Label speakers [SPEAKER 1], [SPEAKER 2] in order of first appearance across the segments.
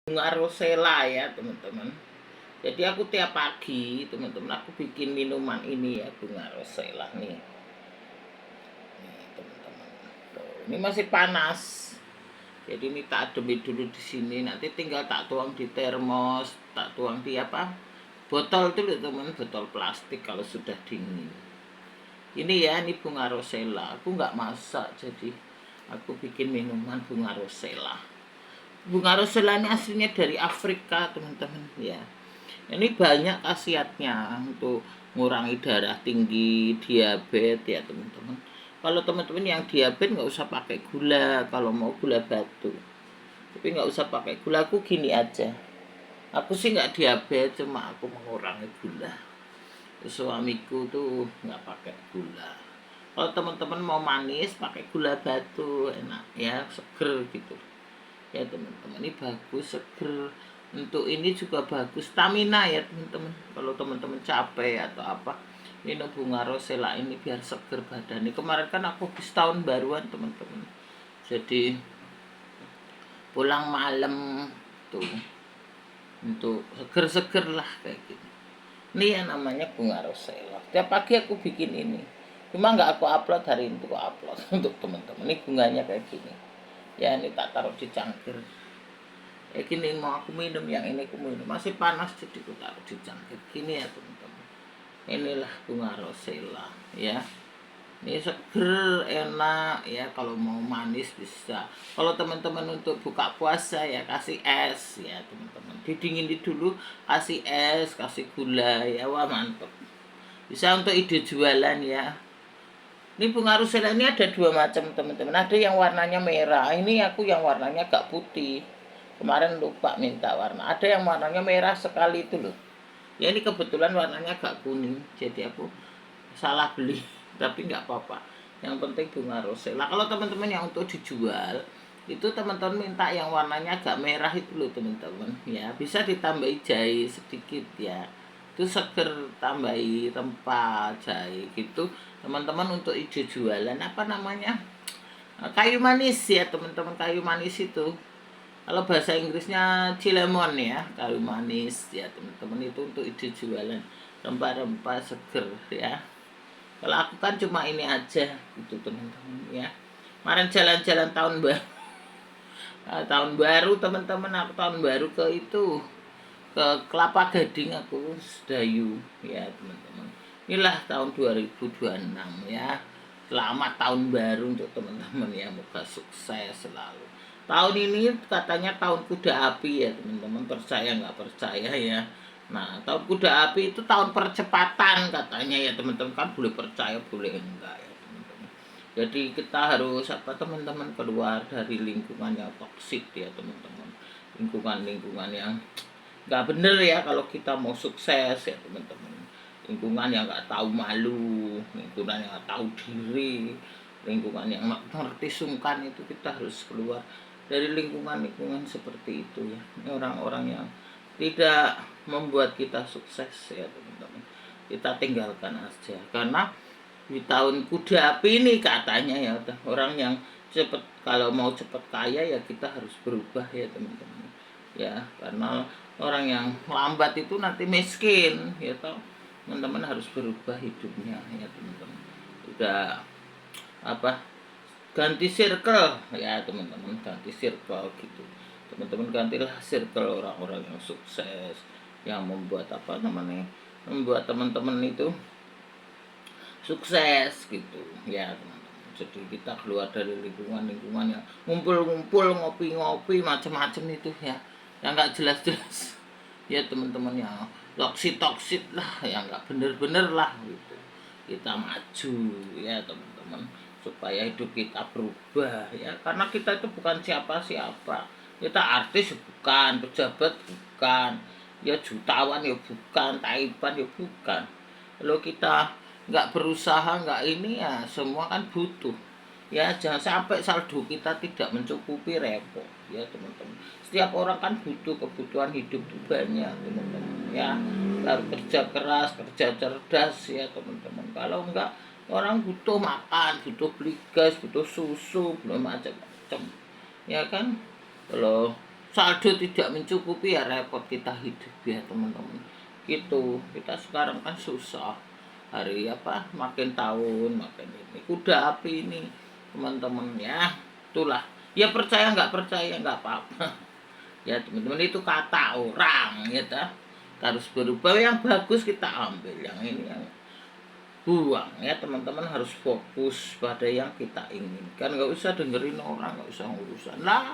[SPEAKER 1] Bunga rosella ya teman-teman. Jadi aku tiap pagi teman-teman aku bikin minuman ini ya, bunga rosella nih. Nih teman-teman. Tuh, ini masih panas. Jadi ini tak ademin dulu di sini, nanti tinggal tak tuang di termos, tak tuang di apa? Botol dulu teman, botol plastik kalau sudah dingin. Ini ya, ini bunga rosella. Aku nggak masak, jadi aku bikin minuman bunga rosella. Bunga rosella ini aslinya dari Afrika teman-teman ya. Ini banyak khasiatnya untuk mengurangi darah tinggi, diabetes ya teman-teman. Kalau teman-teman yang diabetes nggak usah pakai gula, kalau mau gula batu. Tapi nggak usah pakai gula, aku gini aja. Aku sih nggak diabetes, cuma aku mengurangi gula. Suamiku tuh nggak pakai gula. Kalau teman-teman mau manis, pakai gula batu, enak ya, seger gitu. Ya teman-teman, ini bagus, seger. Untuk ini juga bagus, stamina ya teman-teman. Kalau teman-teman capek atau apa, minum bunga rosella ini biar seger badan. Ini kemarin kan aku habis tahun baruan teman-teman. Jadi pulang malam tuh untuk seger-seger lah kayak gitu. Ini yang namanya bunga rosella. Tiap pagi aku bikin ini. Cuma nggak aku upload hari ini, aku upload untuk teman-teman. Ini bunganya kayak gini. Ya ini tak taruh di cangkir. Gini mau aku minum, yang ini aku minum masih panas, jadi aku taruh di cangkir gini ya teman-teman. Inilah bunga rosella ya. Ini seger, enak ya, kalau mau manis bisa. Kalau teman-teman untuk buka puasa ya kasih es ya teman-teman. Didinginin dulu, kasih es, kasih gula ya, wah mantap. Bisa untuk ide jualan ya. Ini bunga rosella ini ada dua macam teman-teman. Ada yang warnanya merah. Ini aku yang warnanya agak putih. Kemarin lupa minta warna. Ada yang warnanya merah sekali itu loh. Ya ini kebetulan warnanya agak kuning. Jadi aku salah beli. Tapi nggak apa-apa. Yang penting bunga rosella. Kalau teman-teman yang untuk dijual, itu teman-teman minta yang warnanya agak merah itu loh teman-teman. Ya bisa ditambahi jahe sedikit ya. Itu seger, tambahi rempah, jahe gitu teman-teman. Untuk ide jualan apa namanya, kayu manis ya teman-teman. Kayu manis itu kalau bahasa Inggrisnya cilemon ya, kayu manis ya teman-teman. Itu untuk ide jualan rempah-rempah seger ya. Kalau aku kan cuma ini aja gitu teman-teman ya. Kemarin jalan-jalan tahun baru teman-teman, aku tahun baru ke itu, ke Kelapa Gading, aku Sedayu ya teman-teman. Inilah tahun 2026 ya. Selamat tahun baru untuk teman-teman ya, moga sukses selalu. Tahun ini katanya tahun kuda api ya teman-teman, percaya nggak percaya ya. Nah, tahun kuda api itu tahun percepatan katanya ya teman-teman, kan boleh percaya boleh enggak ya teman-teman. Jadi kita harus apa teman-teman, keluar dari lingkungan yang toksik ya teman-teman. Lingkungan-lingkungan yang nggak bener ya kalau kita mau sukses ya teman-teman. Lingkungan yang nggak tahu malu, lingkungan yang nggak tahu diri, lingkungan yang nggak ngerti sungkan, itu kita harus keluar dari lingkungan-lingkungan seperti itu ya. Ini orang-orang yang tidak membuat kita sukses ya teman-teman, kita tinggalkan aja. Karena di tahun kuda api ini katanya ya, orang yang cepet, kalau mau cepet kaya ya kita harus berubah ya teman-teman ya. Karena orang yang lambat itu nanti miskin ya toh. Teman-teman harus berubah hidupnya ya teman-teman. Udah apa, ganti circle ya teman-teman, ganti circle gitu teman-teman. Gantilah circle orang-orang yang sukses, yang membuat apa namanya, membuat teman-teman itu sukses gitu ya teman-teman. Jadi kita keluar dari lingkungan-lingkungan yang ngumpul-ngumpul, ngopi-ngopi macam-macam itu ya, yang nggak jelas-jelas ya teman-teman, yang toksit lah, yang nggak bener-bener lah gitu. Kita maju ya teman-teman, supaya hidup kita berubah ya. Karena kita itu bukan siapa-siapa. Kita artis bukan, pejabat bukan, ya jutawan ya bukan, taipan ya bukan. Kalau kita nggak berusaha, nggak ini ya, semua kan butuh ya. Jangan sampai saldo kita tidak mencukupi, repot ya teman-teman. Setiap orang kan butuh, kebutuhan hidup itu banyak teman-teman ya. Harus kerja keras, kerja cerdas ya teman-teman. Kalau enggak, orang butuh makan, butuh beli gas, butuh susu, belum macam-macam ya kan. Kalau saldo tidak mencukupi ya repot kita hidup ya teman-teman. Gitu, kita sekarang kan susah. Hari apa makin tahun makin ini kuda api ini teman-teman ya. Itulah. Ya percaya nggak percaya nggak apa-apa. Ya teman-teman, itu kata orang ya ta. Harus berubah, yang bagus kita ambil, yang ini yang buang ya teman-teman. Harus fokus pada yang kita inginkan, nggak usah dengerin orang, nggak usah urusan lah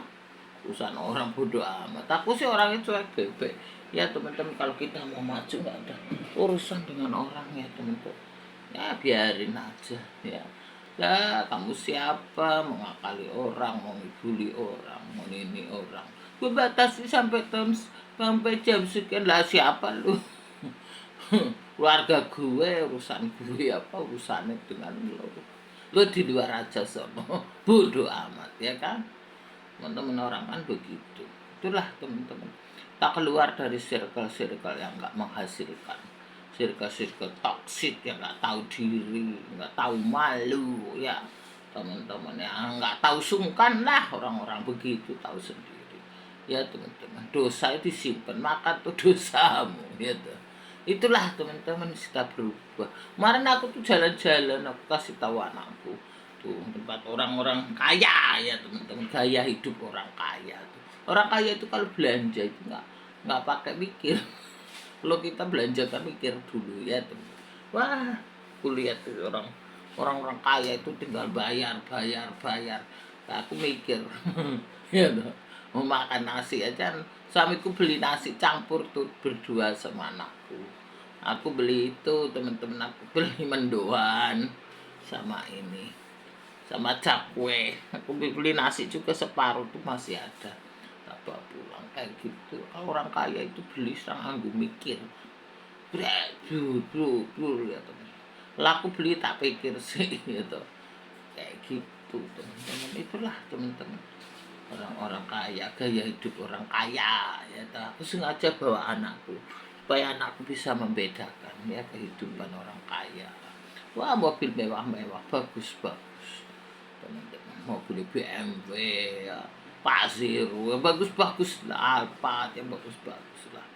[SPEAKER 1] urusan orang, bodoh amat. Aku sih orangnya cuek bebek ya teman-teman. Kalau kita mau maju nggak ada urusan dengan orang ya teman-teman, ya biarin aja ya. Ya kamu siapa, mau ngakali orang, mau ngibuli orang, mau ini orang, gue batasi sampai jam sekian lah. Siapa lu? Keluarga gue, urusan gue, apa urusannya dengan lu di luar aja sono. Bodoh amat ya kan teman-teman. Orang kan begitu. Itulah teman-teman, tak keluar dari circle-circle yang nggak menghasilkan, circle-circle toksik yang nggak tahu diri, nggak tahu malu ya teman-teman, yang nggak tahu sungkan lah. Orang-orang begitu tahu sendiri ya teman-teman. Dosa itu disimpan, maka tuh dosamu gitu. Itulah teman-teman, kita berubah. Kemarin aku tuh jalan-jalan, aku kasih tahu anakku tuh tempat orang-orang kaya ya teman-teman. Gaya hidup orang kaya tuh, orang kaya itu kalau belanja itu nggak pakai mikir. Kalau kita belanja kan mikir dulu ya teman. Wah, kulihat tuh orang-orang kaya itu tinggal bayar bayar bayar. Nah, aku mikir ya tuh, mau makan nasi aja suamiku beli nasi campur tuh berdua sama anakku. Aku beli itu teman-teman, aku beli mendoan sama ini, sama cakwe. Aku beli nasi juga separuh tuh masih ada, tak bawa pulang kayak gitu. Kalau orang kaya itu beli sang anggu mikir, bro ya teman. Laku beli tak pikir sih gitu, kayak gitu teman-teman. Itulah teman-teman, orang-orang kaya, gaya hidup orang kaya ya. Aku sengaja bawa anakku supaya anakku bisa membedakan ya kehidupan orang kaya. Wah, mobil mewah-mewah, bagus-bagus teman-teman. Mobil BMW ya, Pasiro ya, bagus-bagus lah, Alphard ya, bagus-bagus lah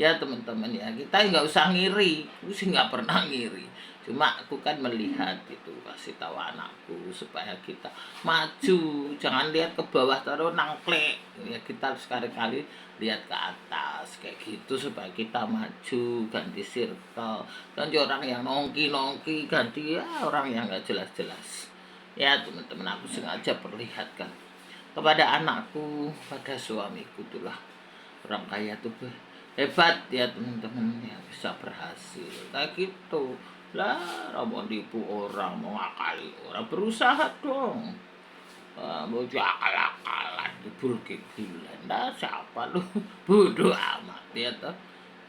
[SPEAKER 1] ya teman-teman. Ya kita nggak usah ngiri, aku sih nggak pernah ngiri. Cuma aku kan melihat itu, kasih tahu anakku supaya kita maju, jangan lihat ke bawah terus nangklek ya. Kita sekali-kali lihat ke atas kayak gitu supaya kita maju, ganti circle, ganti orang yang nongki ganti ya orang yang nggak jelas-jelas ya teman-teman. Aku sengaja perlihatkan kepada anakku, pada suamiku, itulah orang kaya tuh hebat ya teman-teman, ya bisa berhasil kayak gitu lah. Mau nipu orang, mau ngakali orang, berusaha dong. Mau akal-akalan dibul bulan dah siapa lu. Bodoh amat ya toh.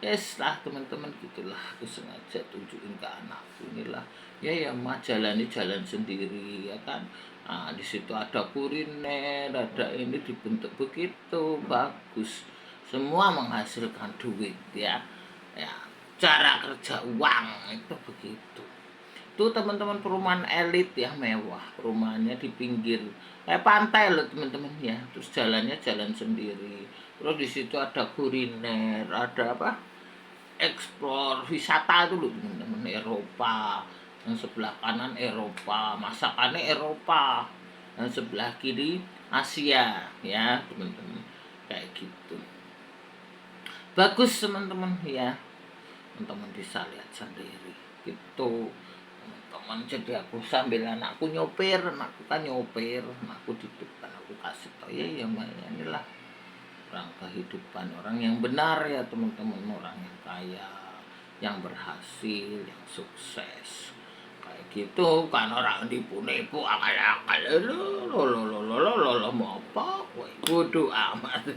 [SPEAKER 1] Yes lah teman-teman, gitulah. Aku sengaja tunjukin ke anakku inilah ya, yang mah jalani jalan sendiri ya kan. Nah, di situ ada kuliner, ada ini dibentuk begitu bagus, semua menghasilkan duit ya. Ya, cara kerja uang itu begitu. Itu teman-teman perumahan elit ya, mewah. Perumahannya di pinggir kayak pantai loh teman-teman ya. Terus jalannya jalan sendiri. Terus di situ ada kuliner, ada apa? Eksplor wisata itu loh teman-teman. Eropa. Yang sebelah kanan Eropa, masakannya Eropa. Yang sebelah kiri Asia ya teman-teman. Kayak gitu. Bagus teman-teman ya. Teman-teman bisa lihat sendiri gitu teman. Jadi aku sambil anakku nyopir, anakku kan nyopir, anakku di depan, aku kasih tau ya yang inilah orang kehidupan orang yang benar ya teman-teman. Orang yang kaya, yang berhasil, yang sukses kayak gitu kan. Orang nipu-nipu akal-akal lo mau apa bodoh amat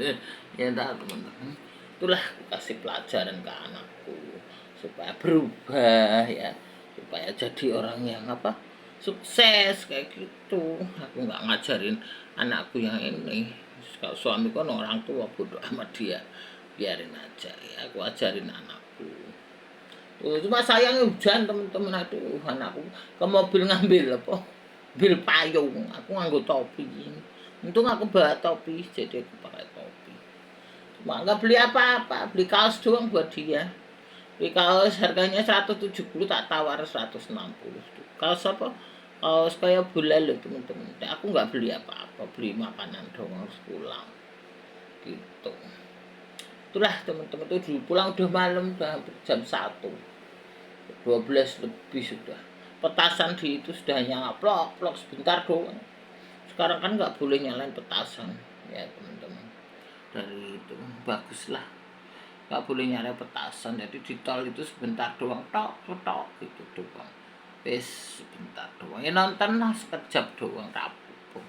[SPEAKER 1] ya dah teman-teman. Itulah aku kasih pelajaran ke anakku supaya berubah ya, supaya jadi orang yang apa, sukses kayak gitu. Aku nggak ngajarin anakku yang ini. Kalau suami kan orang tua, bodoh amat dia, biarin aja ya. Aku ajarin anakku. Cuma sayangnya hujan teman-teman. Aduh, anakku ke mobil ngambil apa, bil payung. Aku nganggo topi. Untung aku bawa topi, jadi aku pakai topi. cuma nggak beli apa-apa, beli kaos doang buat dia. Beli kaos harganya 170, tak tawar 160. Kaos apa? Kaos kayak bola loh teman-teman. Aku nggak beli apa-apa, beli makanan doang harus pulang gitu. Itulah teman-teman, tuh dulu pulang udah malam, udah hampir jam 1, 12 lebih sudah. Petasan di itu sudah nyala plok plok sebentar doang. Sekarang kan nggak boleh nyalain petasan ya teman-teman. Dari itu baguslah, nggak boleh nyalain petasan. Jadi di tol itu sebentar doang, tok tok gitu doang. Wes sebentar doang. Ya nonton lah sekejap doang, rapuh.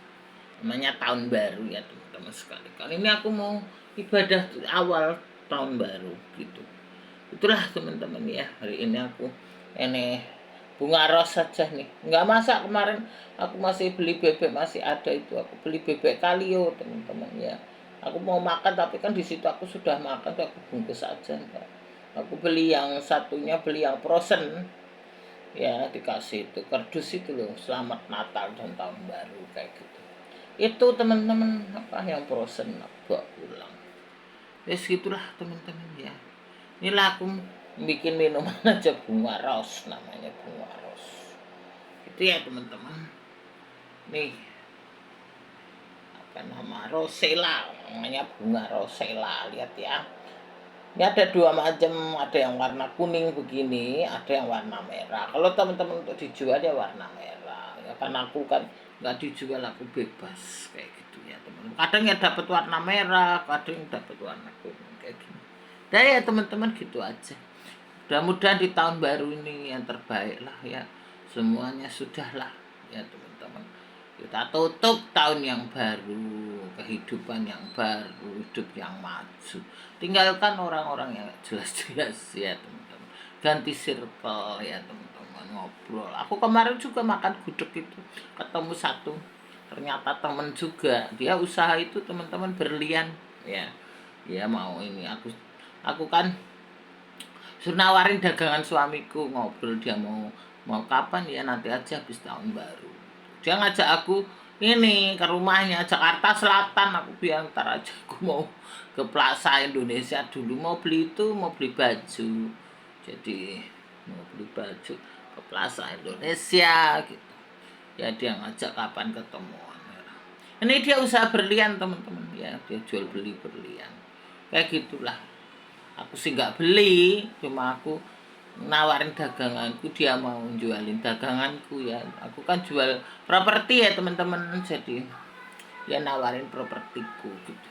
[SPEAKER 1] Namanya tahun baru ya teman-teman sekali. Kali ini aku mau ibadah awal tahun baru gitu. Itulah teman-teman ya, hari ini aku ini bunga ros saja nih, nggak masak. Kemarin aku masih beli bebek, masih ada itu, aku beli bebek kalio teman-teman ya. Aku mau makan tapi kan di situ aku sudah makan, tuh aku bungkus aja enggak. Aku beli yang satunya, beli yang frozen ya, dikasih itu kardus itu loh, selamat Natal dan tahun baru kayak gitu. Itu teman-teman, apa yang frozen aku bawa pulang. Ya segitulah teman-teman ya. Inilah aku bikin minuman aja, bunga ros, namanya bunga ros. Itu ya teman-teman. Nih, apa nama, rosella, namanya bunga rosella. Lihat ya. Ini ada dua macam, ada yang warna kuning begini, ada yang warna merah. Kalau teman-teman untuk dijual ya warna merah. Ya kan aku kan nggak dijual, aku bebas kayak gitu ya teman. Kadang ya dapat warna merah, kadang dapat warna kuning kayak gini. Nah ya teman-teman gitu aja. Mudah-mudahan di tahun baru ini yang terbaik lah ya. Semuanya sudah lah ya teman-teman. Kita tutup tahun yang baru, kehidupan yang baru, hidup yang maju. Tinggalkan orang-orang yang jelas-jelas ya teman-teman. Ganti circle ya teman-teman, ngobrol. Aku kemarin juga makan gudeg itu, ketemu satu. Ternyata teman juga, dia usaha itu teman-teman, berlian ya. Dia mau ini, aku kan suruh nawarin dagangan suamiku, ngobrol dia mau kapan ya, nanti aja habis tahun baru. Dia ngajak aku ini ke rumahnya Jakarta Selatan. Aku bilang ntar aja, aku mau ke Plaza Indonesia dulu, mau beli itu, mau beli baju. Jadi mau beli baju ke Plaza Indonesia gitu. Ya dia ngajak kapan ketemuan. Ini dia usaha berlian teman-teman ya, dia jual beli berlian. Kayak gitulah. Aku sih nggak beli, cuma aku nawarin daganganku, dia mau jualin daganganku ya. Aku kan jual properti ya teman-teman, jadi dia nawarin propertiku gitu.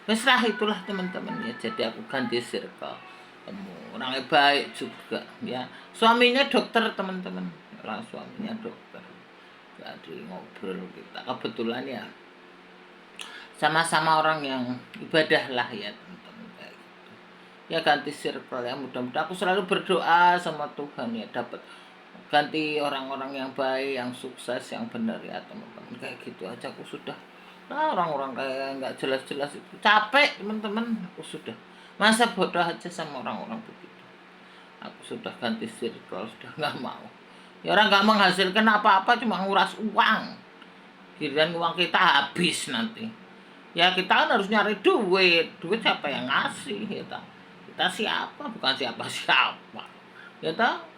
[SPEAKER 1] Mesrah itulah teman-teman ya, jadi aku ganti circle, temu orangnya baik juga ya. Suaminya dokter teman-teman, orang suaminya dokter. Jadi ngobrol kita, kebetulan ya sama-sama orang yang ibadah lah ya teman-teman kayak gitu. Ya ganti circle ya, mudah-mudahan aku selalu berdoa sama Tuhan ya, dapat ganti orang-orang yang baik, yang sukses, yang benar ya teman-teman. Kayak gitu aja aku sudah. Nah, orang-orang kayak nggak jelas-jelas itu capek teman-teman. Aku sudah, masa bodoh aja sama orang-orang begitu. Aku sudah ganti circle, sudah nggak mau. Ya orang nggak menghasilkan apa-apa, cuma nguras uang. Giliran uang kita habis nanti. Ya kita kan harus nyari duit. Duit siapa yang ngasih ya tak? Kita siapa? Bukan siapa-siapa. Ya tak?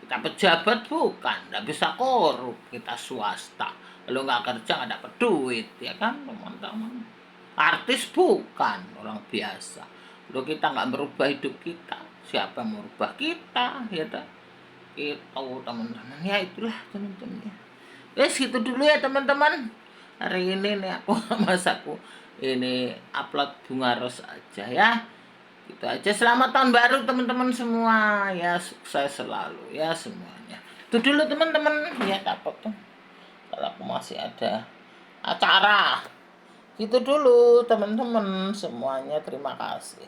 [SPEAKER 1] Kita pejabat bukan, nggak bisa korup. Kita swasta. Kalau nggak kerja nggak dapat duit, ya kan teman-teman. Artis bukan orang biasa. Kalau kita nggak merubah hidup kita, siapa yang merubah kita? Ya tak? Itu teman-teman. Ya itulah teman-teman ya. Wes gitu dulu ya teman-teman. Hari ini nih aku masaku ini upload bunga ros aja ya. Gitu aja. Selamat tahun baru teman-teman semua ya, sukses selalu ya semuanya. Itu dulu teman-teman ya, dapat tuh. Kalau aku masih ada acara. Gitu dulu teman-teman semuanya, terima kasih.